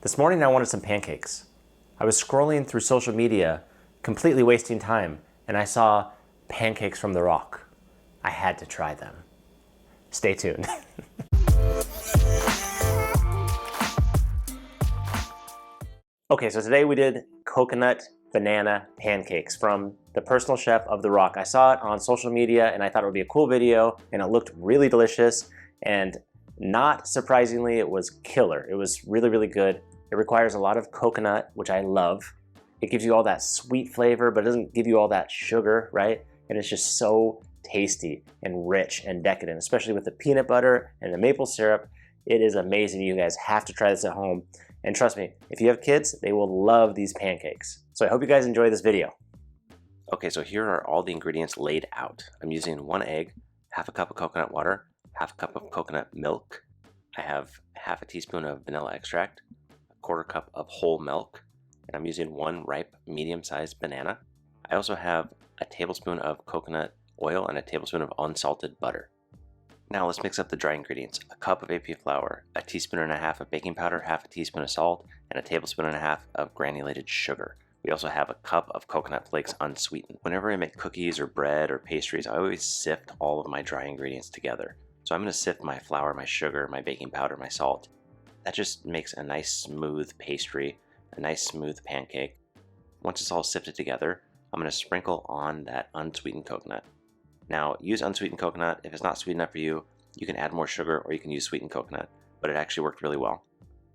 This morning I wanted some pancakes. I was scrolling through social media, completely wasting time, and I saw pancakes from the rock. I had to try them. Stay tuned. Okay, so today we did coconut banana pancakes from the personal chef of the rock. I saw it on social media and I thought it would be a cool video, and it looked really delicious, and not surprisingly, it was killer. It was really, really good. It requires a lot of coconut, which I love. It gives you all that sweet flavor, but it doesn't give you all that sugar, right? And it's just so tasty and rich and decadent, especially with the peanut butter and the maple syrup. It is amazing. You guys have to try this at home. And trust me, if you have kids, they will love these pancakes. So I hope you guys enjoy this video. Okay, so here are all the ingredients laid out. I'm using 1 egg, half a cup of coconut water, half a cup of coconut milk. I have half a teaspoon of vanilla extract, a 1/4 cup of whole milk, and I'm using 1 ripe medium-sized banana. I also have a tablespoon of coconut oil and a tablespoon of unsalted butter. Now let's mix up the dry ingredients. A cup of AP flour, a teaspoon and a half of baking powder, half a teaspoon of salt, and a tablespoon and a half of granulated sugar. We also have a cup of coconut flakes unsweetened. Whenever I make cookies or bread or pastries, I always sift all of my dry ingredients together. So I'm going to sift my flour, my sugar, my baking powder, my salt. That just makes a nice smooth pastry, a nice smooth pancake. Once it's all sifted together, I'm going to sprinkle on that unsweetened coconut. Now, use unsweetened coconut. If it's not sweet enough for you, you can add more sugar or you can use sweetened coconut, but it actually worked really well.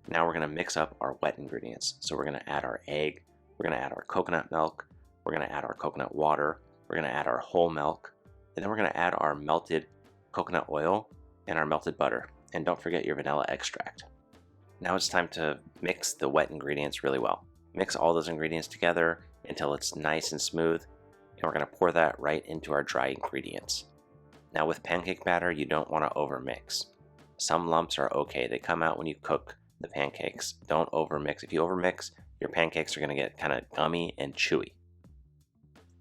Now we're going to mix up our wet ingredients. So we're going to add our egg, we're going to add our coconut milk, we're going to add our coconut water, we're going to add our whole milk, and then we're going to add our melted coconut oil and our melted butter. And don't forget your vanilla extract. Now it's time to mix the wet ingredients really well. Mix all those ingredients together until it's nice and smooth, and we're going to pour that right into our dry ingredients. Now with pancake batter, you don't want to overmix. Some lumps are okay. They come out when you cook the pancakes. Don't overmix. If you overmix, your pancakes are going to get kind of gummy and chewy.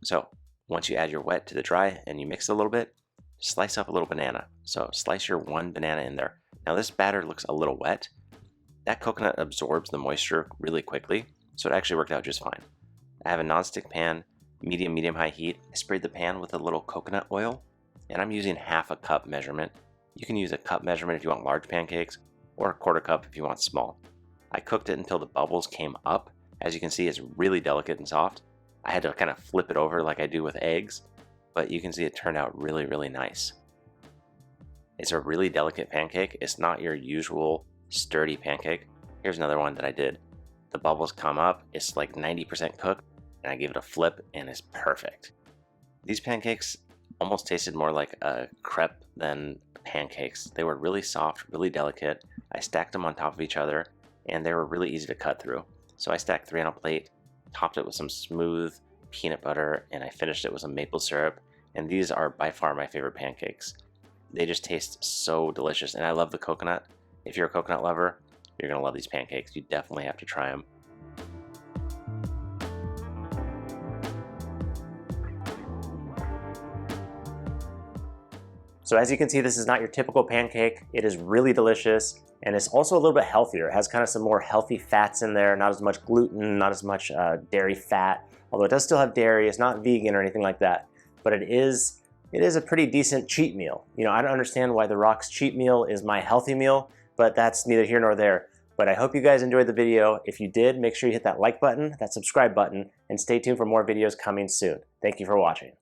So once you add your wet to the dry and you mix it a little bit, slice up a little banana. So slice your 1 banana in there. Now this batter looks a little wet. That coconut absorbs the moisture really quickly, so it actually worked out just fine. I have a nonstick pan, medium-high heat. I sprayed the pan with a little coconut oil, and I'm using half a cup measurement. You can use a cup measurement if you want large pancakes, or a 1/4 cup if you want small. I cooked it until the bubbles came up. As you can see, it's really delicate and soft. I had to kind of flip it over like I do with eggs, but you can see it turned out really, really nice. It's a really delicate pancake. It's not your usual sturdy pancake. Here's another one that I did. The bubbles come up, it's like 90% cooked, and I give it a flip and it's perfect. These pancakes almost tasted more like a crepe than pancakes. They were really soft, really delicate. I stacked them on top of each other and they were really easy to cut through. So I stacked 3 on a plate, topped it with some smooth peanut butter, and I finished it with some maple syrup. And these are by far my favorite pancakes. They just taste so delicious, and I love the coconut. If you're a coconut lover, you're gonna love these pancakes. You definitely have to try them. So as you can see, this is not your typical pancake. It is really delicious, and it's also a little bit healthier. It has kind of some more healthy fats in there, not as much gluten, not as much dairy fat, although it does still have dairy. It's not vegan or anything like that, but it is a pretty decent cheat meal. You know, I don't understand why The Rock's cheat meal is my healthy meal, but that's neither here nor there. But I hope you guys enjoyed the video. If you did, make sure you hit that like button, that subscribe button, and stay tuned for more videos coming soon. Thank you for watching.